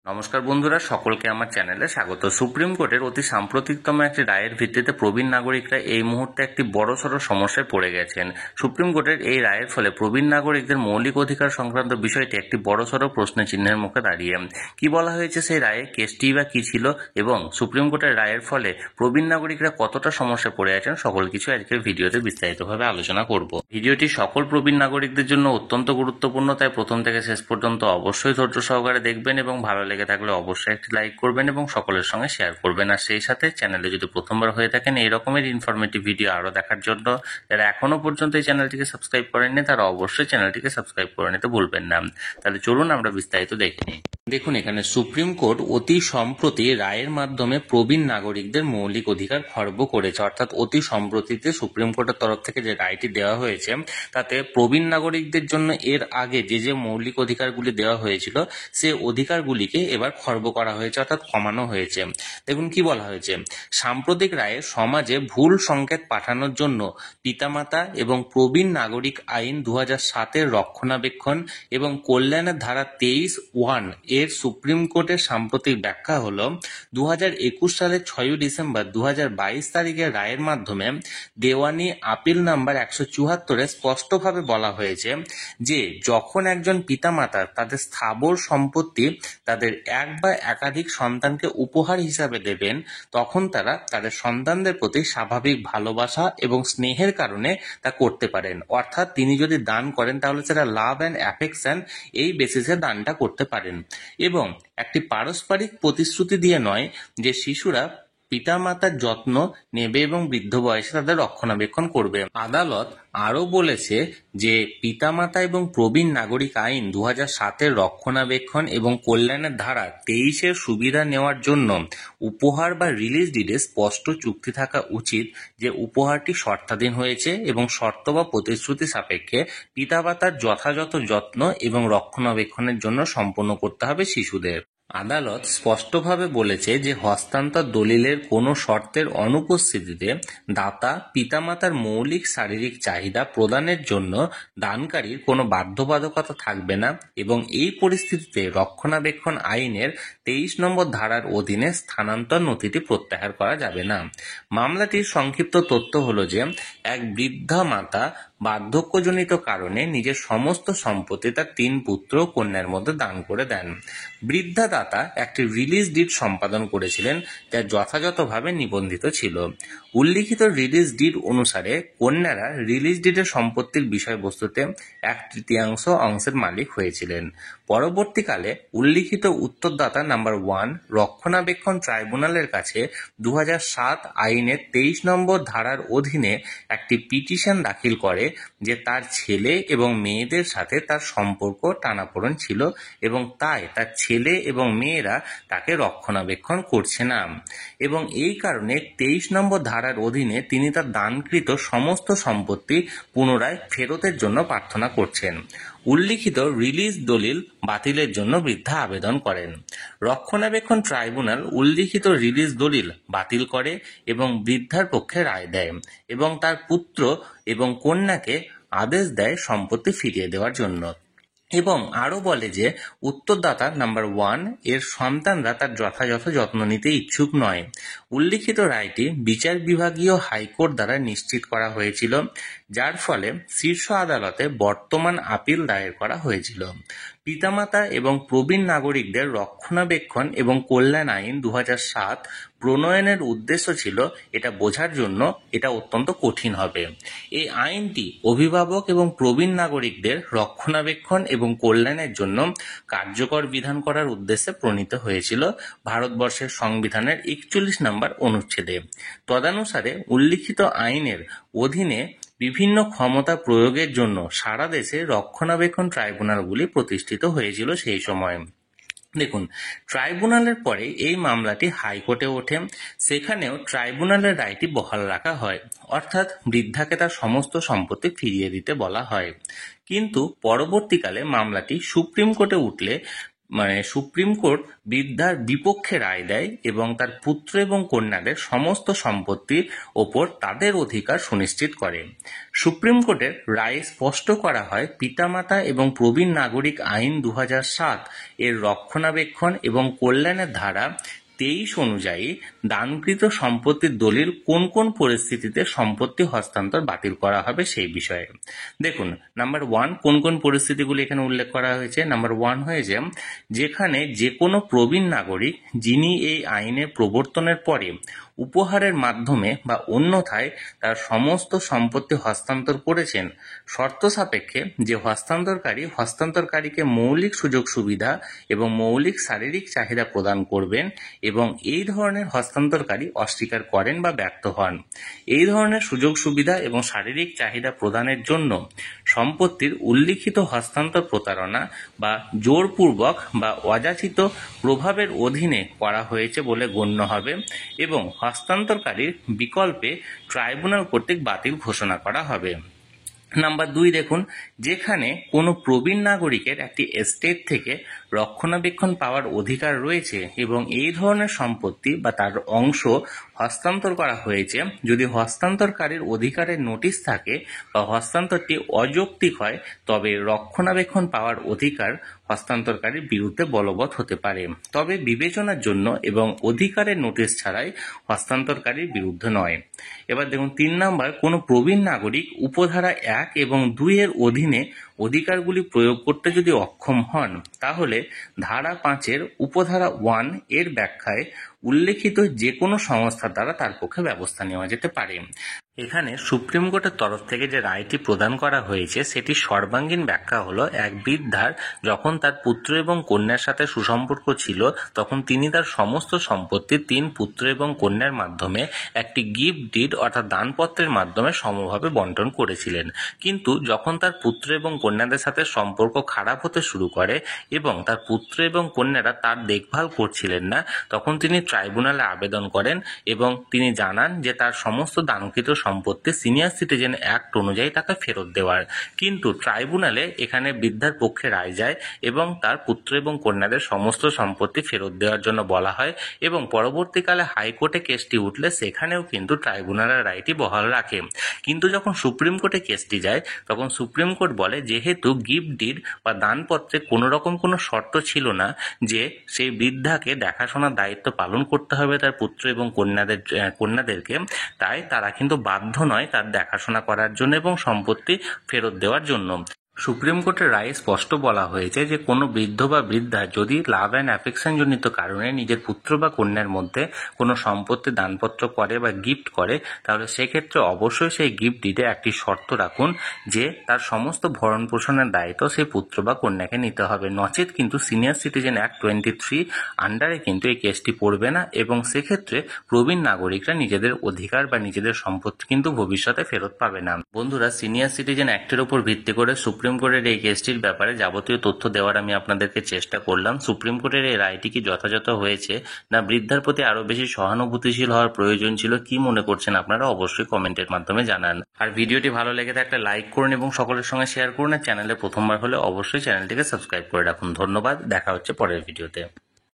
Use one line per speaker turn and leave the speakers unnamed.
নমস্কার বন্ধুরা, সকলকে আমার চ্যানেলে স্বাগত। সুপ্রিম কোর্টের অতি সাম্প্রতিকতম একটি রায়ের ভিত্তিতে প্রবীণ নাগরিকরা এই মুহূর্তে একটি বড়সড় সমস্যায় পড়ে গেছেন। সুপ্রিম কোর্টের এই রায়ের ফলে প্রবীণ নাগরিকদের মৌলিক অধিকার সংক্রান্ত বিষয়টি একটি বড়সড় প্রশ্নচিহ্নের মুখে দাঁড়িয়ে। কি বলা হয়েছে সেই রায়ে, কেসটি বা কি ছিল, এবং সুপ্রিম কোর্টের রায়ের ফলে প্রবীণ নাগরিকরা কতটা সমস্যায় পড়ে আছেন, সকল কিছু আজকের ভিডিওতে বিস্তারিতভাবে আলোচনা করব। ভিডিওটি সকল প্রবীণ নাগরিকদের জন্য অত্যন্ত গুরুত্বপূর্ণ, তাই প্রথম থেকে শেষ পর্যন্ত অবশ্যই ধৈর্য সহকারে দেখবেন এবং ভালো লেগে থাকলে অবশ্যই একটি লাইক করবেন এবং সকলের সঙ্গে শেয়ার করবেন। আর সেই সাথে চ্যানেলে যদি প্রথমবার হয়ে থাকেন এই রকমের ইনফরমেটিভ ভিডিও আরও দেখার জন্য যারা এখনো পর্যন্ত এই চ্যানেলটিকে সাবস্ক্রাইব করেননি তারা অবশ্যই চ্যানেলটিকে সাবস্ক্রাইব করে নিতে ভুলবেন না। তাহলে চলুন আমরা বিস্তারিত দেখে নিই। দেখুন, এখানে সুপ্রিম কোর্ট অতি সম্প্রতি রায়ের মাধ্যমে প্রবীণ নাগরিকদের মৌলিক অধিকার খর্ব করেছে। অর্থাৎ অতি সম্প্রতিতে সুপ্রিম কোর্টের তরফ থেকে যে রায়টি দেওয়া হয়েছে তাতে প্রবীণ নাগরিকদের জন্য এর আগে যে মৌলিক অধিকারগুলি দেওয়া হয়েছিল সে অধিকারগুলিকে এবার খর্ব করা হয়েছে, অর্থাৎ কমানো হয়েছে। দেখুন কি বলা হয়েছে, সাম্প্রতিক রায়ে সমাজে ভুল সংকেত পাঠানোর জন্য পিতামাতা এবং প্রবীণ নাগরিক আইন 2007-এর রক্ষণাবেক্ষণ এবং কল্যাণের ধারা 23(1) এর সুপ্রিম কোর্টের সাম্প্রতিক ব্যাখ্যা হল 2021 সালের 6 ডিসেম্বর 2022 তারিখের রায়ের মাধ্যমে দেওয়ানি আপিল নাম্বার 174-এ স্পষ্টভাবে বলা হয়েছে যে যখন একজন পিতামাতা তাদের স্থাবর সম্পত্তি তাদের এক বা একাধিক সন্তানকে উপহার হিসাবে দেবেন তখন তারা তাদের সন্তানদের প্রতি স্বাভাবিক ভালোবাসা এবং স্নেহের কারণে তা করতে পারেন। অর্থাৎ তিনি যদি দান করেন তাহলে সেটা লাভ অ্যান্ড অ্যাফেকশন এই বেসিসে দানটা করতে পারেন, এবং একটি পারস্পরিক প্রতিশ্রুতি দিয়ে নয় যে শিশুরা পিতামাতার যত্ন নেবে এবং বৃদ্ধ বয়সে তাদের রক্ষণাবেক্ষণ করবে। আদালত আরও বলেছে যে পিতামাতা এবং প্রবীণ নাগরিক আইন 2007-এর রক্ষণাবেক্ষণ এবং কল্যাণের ধারা 23-এর সুবিধা নেওয়ার জন্য উপহার বা রিলিজ ডিডে স্পষ্ট চুক্তি থাকা উচিত যে উপহারটি শর্তাধীন হয়েছে এবং শর্ত বা প্রতিশ্রুতি সাপেক্ষে পিতামাতার যথাযথ যত্ন এবং রক্ষণাবেক্ষণের জন্য সম্পন্ন করতে হবে শিশুদের। আদালত স্পষ্টভাবে বলেছে যে হস্তান্তর দলিলের কোনো শর্তের অনুপস্থিতিতে দাতা পিতামাতার মৌলিক শারীরিক চাহিদা প্রদানের জন্য দানকারীর কোনো বাধ্যবাধকতা থাকবে না, এবং এই পরিস্থিতিতে রক্ষণাবেক্ষণ আইনের 23 নম্বর ধারার অধীনে স্থানান্তর নথিটি প্রত্যাহার করা যাবে না। মামলাটির সংক্ষিপ্ত তথ্য হল যে এক বৃদ্ধা মাতা বার্ধক্যজনিত কারণে নিজের সমস্ত সম্পত্তি তার 3 পুত্র ও কন্যার মধ্যে দান করে দেন। বৃদ্ধা দাতা একটি রিলিজ ডিড সম্পাদন করেছিলেন যা যথাযথভাবে নিবন্ধিত ছিল। উল্লিখিত রিলিজ ডিড অনুসারে কন্যারা রিলিজ ডিডের সম্পত্তির বিষয়বস্তুতে 1/3 অংশের মালিক হয়েছিলেন। পরবর্তীকালে উল্লিখিত উত্তরদাতা নাম্বার 1 রক্ষণাবেক্ষণ ট্রাইব্যুনালের কাছে 2007 আইনের 23 নম্বর ধারার অধীনে একটি পিটিশন দাখিল করে যে তার ছেলে এবং মেয়েদের সাথে তার সম্পর্ক টানাপোড়েন ছিল এবং তাই তার ছেলে এবং মেয়েরা তাকে রক্ষণাবেক্ষণ করছে না, এবং এই কারণে 23 নম্বর ধারার অধীনে তিনি তার দানকৃত সমস্ত সম্পত্তি পুনরায় ফেরতের জন্য প্রার্থনা করছেন। উল্লিখিত রিলিজ দলিল বাতিলের জন্য বৃদ্ধা আবেদন করেন। রক্ষণাবেক্ষণ ট্রাইব্যুনাল উল্লিখিত রিলিজ দলিল বাতিল করে এবং বৃদ্ধার পক্ষে রায় দেয় এবং তার পুত্র এবং কন্যাকে আদেশ দেয় সম্পত্তি ফিরিয়ে দেওয়ার জন্য, এবং আরও বলে যে উত্তরদাতা নাম্বার 1 এর সন্তানরা তার যথাযথ যত্ন নিতে ইচ্ছুক নয়। উল্লিখিত রায়টি বিচার বিভাগীয় হাইকোর্ট দ্বারা নিশ্চিত করা হয়েছিল, যার ফলে শীর্ষ আদালতে বর্তমান আপিল দায়ের করা হয়েছিল। পিতামাতা এবং প্রবীণ নাগরিকদের রক্ষণাবেক্ষণ এবং কল্যাণ আইন 2007 প্রণয়নের উদ্দেশ্য ছিল এটা বোঝার জন্য এটা অত্যন্ত কঠিন হবে। এই আইনটি অভিভাবক এবং প্রবীণ নাগরিকদের রক্ষণাবেক্ষণ এবং কল্যাণের জন্য কার্যকর বিধান করার উদ্দেশ্যে প্রণীত হয়েছিল ভারতবর্ষের সংবিধানের 41 নম্বর অনুচ্ছেদে। তদানুসারে উল্লিখিত আইনের অধীনে বিভিন্ন ক্ষমতা প্রয়োগের জন্য সারা দেশে রক্ষণাবেক্ষণ ট্রাইব্যুনালগুলি প্রতিষ্ঠিত হয়েছিল সেই সময়। দেখুন, ট্রাইব্যুনালের পরে এই মামলাটি হাইকোর্টে ওঠে, সেখানেও ট্রাইব্যুনালের রায়টি বহাল রাখা হয়, অর্থাৎ বৃদ্ধাকে তার সমস্ত সম্পত্তি ফিরিয়ে দিতে বলা হয়। কিন্তু পরবর্তীকালে মামলাটি সুপ্রিম কোর্টে উঠলে সুপ্রিম কোর্ট বৃদ্ধার বিপক্ষে রায় দেয় এবং তার পুত্র এবং কন্যাদের সমস্ত সম্পত্তির ওপর তাদের অধিকার সুনিশ্চিত করে। সুপ্রিম কোর্টের রায়ে স্পষ্ট করা হয় পিতামাতা এবং প্রবীণ নাগরিক আইন 2007 এর রক্ষণাবেক্ষণ এবং কল্যাণের ধারা 23 অনুযায়ী দানকৃত সম্পত্তির দলিল কোন কোন পরিস্থিতিতে সম্পত্তি হস্তান্তর বাতিল করা হবে সেই বিষয়ে। দেখুন, নাম্বার 1 কোন কোন পরিস্থিতিগুলি এখানে উল্লেখ করা হয়েছে। নাম্বার 1 হয়েছে যেখানে যে কোনো প্রবীণ নাগরিক যিনি এই আইনের প্রবর্তনের পরে উপহারের মাধ্যমে বা অন্যথায় তার সমস্ত সম্পত্তি হস্তান্তর করেছেন, শর্ত সাপেক্ষে যে হস্তান্তরকারীকে মৌলিক সুযোগ সুবিধা এবং মৌলিক শারীরিক চাহিদা প্রদান করবেন এবং এই ধরনের হস্তান্তরকারী অস্বীকার করেন বা ব্যর্থ হন। এই ধরনের সুযোগ সুবিধা এবং শারীরিক চাহিদা প্রদানের জন্য সম্পত্তির উল্লিখিত হস্তান্তর প্রতারণা বা জোরপূর্বক বা অযাচিত প্রভাবের অধীনে করা হয়েছে বলে গণ্য হবে এবং হস্তান্তরকারীর বিকল্পে ট্রাইব্যুনাল কর্তৃক বাতিল ঘোষণা করা হবে। নাম্বার 2 দেখুন, যেখানে কোনো প্রবীণ নাগরিকের একটি এস্টেট থেকে রক্ষণাবেক্ষণ পাওয়ার অধিকার রয়েছে এবং এই ধরনের সম্পত্তি বা তার অংশ হস্তান্তর করা হয়েছে, যদি হস্তান্তরকারীর অধিকারের নোটিশ থাকে বা হস্তান্তরটি অযৌক্তিক হয়, তবে রক্ষণাবেক্ষণ পাওয়ার অধিকার হস্তান্তরকারীর বিরুদ্ধে বলবৎ হতে পারে, তবে বিবেচনার জন্য এবং অধিকারের নোটিশ ছাড়াই হস্তান্তরকারীর বিরুদ্ধে নয়। এবার দেখুন 3 নম্বর, কোনো প্রবীণ নাগরিক উপধারা 1 এবং 2 এর অধীনে অধিকারগুলি প্রয়োগ করতে যদি অক্ষম হন, তাহলে ধারা 5 এর উপধারা 1 এর ব্যাখ্যায় উল্লেখিত যে কোনো সংস্থার দ্বারা তার পক্ষে ব্যবস্থা নেওয়া যেতে পারে। এখানে সুপ্রিম কোর্টের তরফ থেকে যে রায়টি প্রদান করা হয়েছে সেটি সর্বাঙ্গীন ব্যাখ্যা হলো, এক বৃদ্ধার যখন তার পুত্র এবং কন্যার সাথে সুসম্পর্ক ছিল তখন তিনি তার সমস্ত সম্পত্তি 3 পুত্র এবং কন্যার মাধ্যমে একটি গিফট ডিড অর্থাৎ দানপত্রের মাধ্যমে সমভাবে বন্টন করেছিলেন। কিন্তু যখন তার পুত্র এবং কন্যাদের সাথে সম্পর্ক খারাপ হতে শুরু করে এবং তার পুত্র এবং কন্যারা তার দেখভাল করছিলেন না, তখন তিনি ট্রাইব্যুনালে আবেদন করেন এবং তিনি জানান যে তার সমস্ত দানকৃত সম্পত্তি সিনিয়র সিটিজেন অ্যাক্ট অনুযায়ী তাকে ফেরত দেওয়ার। কিন্তু ট্রাইব্যুনালে এখানে বৃদ্ধার পক্ষে রায় যায় এবং তার পুত্র এবং কন্যাদের সমস্ত সম্পত্তি ফেরত দেওয়ার জন্য বলা হয় এবং পরবর্তীকালে হাইকোর্টে কেসটি উঠলে সেখানেও কিন্তু ট্রাইব্যুনালের রায়টি বহাল রাখে। কিন্তু যখন সুপ্রিম কোর্টে কেসটি যায় তখন সুপ্রিম কোর্ট বলে যেহেতু গিফট ডিড বা দানপত্রে কোনো রকম কোনো শর্ত ছিল না যে সেই বৃদ্ধাকে দেখাশোনার দায়িত্ব পালন করতে হবে তার পুত্র এবং কন্যাদেরকে, তাই তারা কিন্তু বাধ্য নয় তার দেখাশোনা করার জন্য এবং সম্পত্তি ফেরত দেওয়ার জন্য। সুপ্রিম কোর্টের রায়ে স্পষ্ট বলা হয়েছে যে কোনো বৃদ্ধ বা বৃদ্ধা যদি লাভ অ্যান্ড অ্যাফেকশন জনিত কারণে নিজের পুত্র বা কন্যার মধ্যে কোনো সম্পত্তি দানপত্র করে বা গিফট করে, তাহলে সেক্ষেত্রে অবশ্যই সেই গিফট ডিডে একটি শর্ত রাখুন যে তার সমস্ত ভরণ পোষণের দায়িত্ব সেই পুত্র বা কন্যাকে নিতে হবে, নচেত কিন্তু সিনিয়র সিটিজেন অ্যাক্ট 23 আন্ডারে কিন্তু এই কেসটি পড়বে না এবং সেক্ষেত্রে প্রবীণ নাগরিকরা নিজেদের অধিকার বা নিজেদের সম্পত্তি কিন্তু ভবিষ্যতে ফেরত পাবে না। বন্ধুরা, সিনিয়র সিটিজেন অ্যাক্টের উপর ভিত্তি করে সুপ্রিম কোর্টের এই কেসটির ব্যাপারে যাবতীয় তথ্য দেওয়ার আমি আপনাদেরকে চেষ্টা করলাম। সুপ্রিম কোর্টের এই রায়টি কি যথাযথ হয়েছে না বৃদ্ধার প্রতি আরো বেশি সহানুভূতিশীল হওয়ার প্রয়োজন ছিল, কি মনে করছেন আপনারা অবশ্যই কমেন্টের মাধ্যমে জানান। আর ভিডিওটি ভালো লেগে থাকলে লাইক করুন এবং সকলের সঙ্গে শেয়ার করুন। চ্যানেলে প্রথমবার হলে অবশ্যই চ্যানেলটিকে সাবস্ক্রাইব করে রাখুন। ধন্যবাদ, দেখা হচ্ছে পরের ভিডিওতে।